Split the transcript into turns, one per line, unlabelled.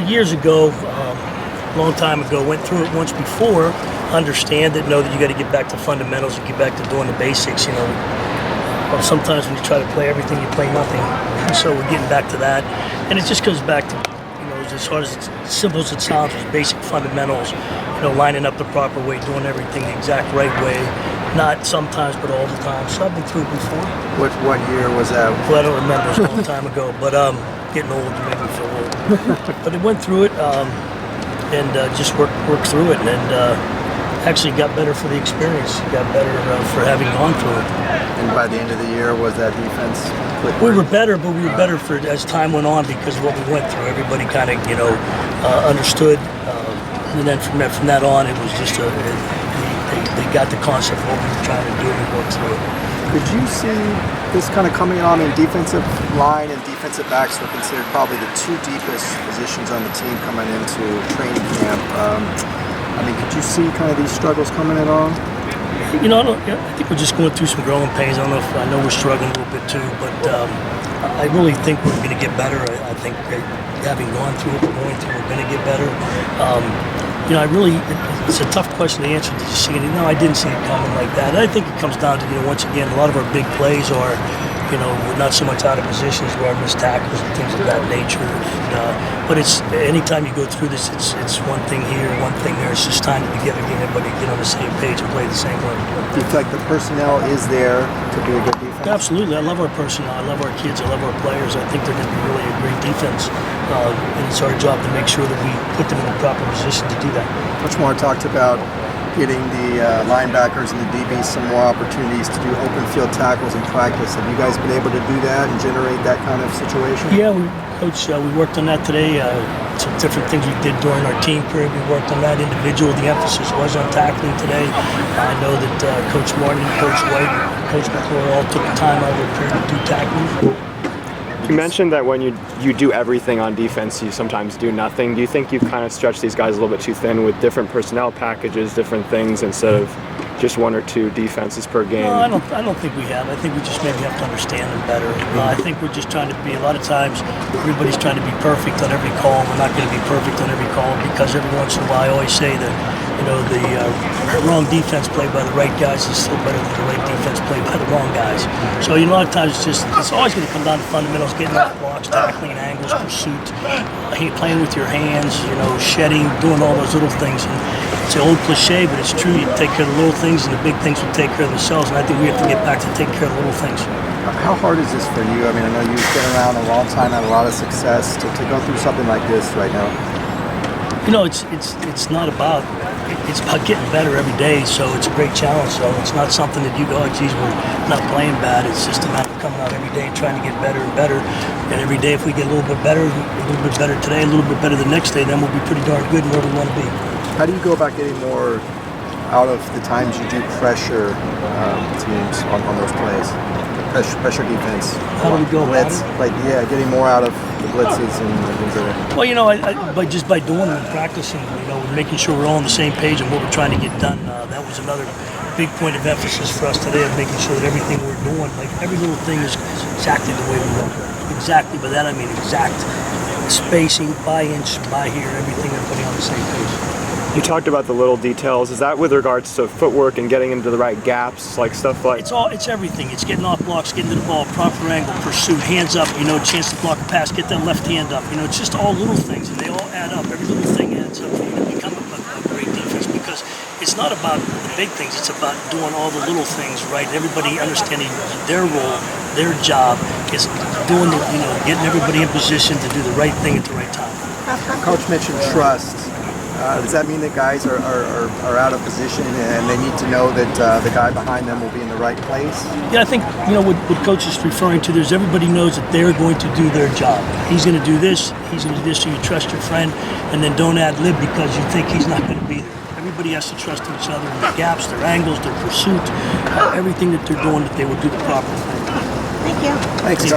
Years ago, long time ago, went through it once before. Understand it, know that you got to get back to fundamentals and get back to doing the basics. Sometimes when you try to play everything, you play nothing. And so we're getting back to that, and it just goes back to as hard as it's simple as it sounds, it's basic fundamentals. Lining up the proper way, doing everything the exact right way, not sometimes but all the time. So I've been through it before.
What year was that?
Well, I don't remember. It's a long time ago, but getting old, you make me feel old. But I went through it and just worked through it, and actually got better for the experience. Got better for having gone through it.
And by the end of the year, was that defense?
We were better, but we were better as time went on because of what we went through. Everybody kind of understood, and then from that on, it was just they got the concept of what we were trying to do and work through it.
Could you see this kind of coming on in defensive line and defensive backs were considered probably the two deepest positions on the team coming into training camp? Could you see kind of these struggles coming at all?
I think we're just going through some growing pains. I know we're struggling a little bit too, but I really think we're going to get better. I think having gone through what we're going through, we're going to get better. It's a tough question to answer. Did you see it? No, I didn't see it coming like that. And I think it comes down to, once again, a lot of our big plays are, we're not so much out of positions where our missed tackles and things of that nature. But it's anytime you go through this, it's one thing here, one thing there. It's just time to get everybody get on the same page and play the same way.
Do you feel like the personnel is there to be a good defense?
Absolutely. I love our personnel. I love our kids. I love our players. I think they're going to be really a great defense. And it's our job to make sure that we put them in the proper position to do that.
Coach Moore talked about getting the linebackers and the DBs some more opportunities to do open field tackles in practice. Have you guys been able to do that and generate that kind of situation?
Yeah, Coach, we worked on that today. Some different things we did during our team period. We worked on that individual. The emphasis was on tackling today. I know that Coach Martin, Coach White, Coach McClure all took the time out of their period to do tackling.
You mentioned that when you do everything on defense, you sometimes do nothing. Do you think you've kind of stretched these guys a little bit too thin with different personnel packages, different things, instead of just one or two defenses per game?
No, I don't think we have. I think we just maybe have to understand them better. I think we're just trying to be, a lot of times, everybody's trying to be perfect on every call. We're not going to be perfect on every call because every once in a while I always say that, the wrong defense played by the right guys is still better than the right defense played by the wrong guys. So, a lot of times it's always going to come down to fundamentals, getting off blocks, tackling, angles, pursuit, playing with your hands, shedding, doing all those little things. And it's an old cliche, but it's true. You take care of the little things and the big things will take care of themselves. And I think we have to get back to taking care of the little things.
How hard is this for you? I know you've been around a long time, had a lot of success. To go through something like this right now?
It's not about, it's about getting better every day, so it's a great challenge. So it's not something that you go, oh, geez, we're not playing bad. It's just a matter of coming out every day and trying to get better and better. And every day, if we get a little bit better today, a little bit better the next day, then we'll be pretty darn good where we want to be.
How do you go about getting more out of the times you do pressure teams on those plays? Pressure defense.
How do we go about
blitz,
it?
getting more out of the blitzes and things like that.
Well, just by doing them and practicing, making sure we're all on the same page and what we're trying to get done. That was another big point of emphasis for us today, of making sure that everything we're doing, like every little thing is exactly the way we want it. Exactly, by that I mean exact spacing, by inch, by here, everything, everybody on the same page.
You talked about the little details. Is that with regards to footwork and getting into the right gaps, like stuff like?
It's everything. It's getting off blocks, getting to the ball, proper angle, pursuit, hands up. Chance to block a pass, get that left hand up. It's just all little things, and they all add up. Every little thing adds up for you to become a great defense, because it's not about the big things. It's about doing all the little things right. Everybody understanding their role, their job is doing getting everybody in position to do the right thing at the right time.
Coach mentioned trust. Does that mean that guys are out of position and they need to know that the guy behind them will be in the right place?
Yeah, I think, what Coach is referring to, there's everybody knows that they're going to do their job. He's going to do this, he's going to do this, so you trust your friend, and then don't ad-lib because you think he's not going to be there. Everybody has to trust each other in their gaps, their angles, their pursuit, everything that they're doing, that they will do the proper thing.
Thank you.
Thanks.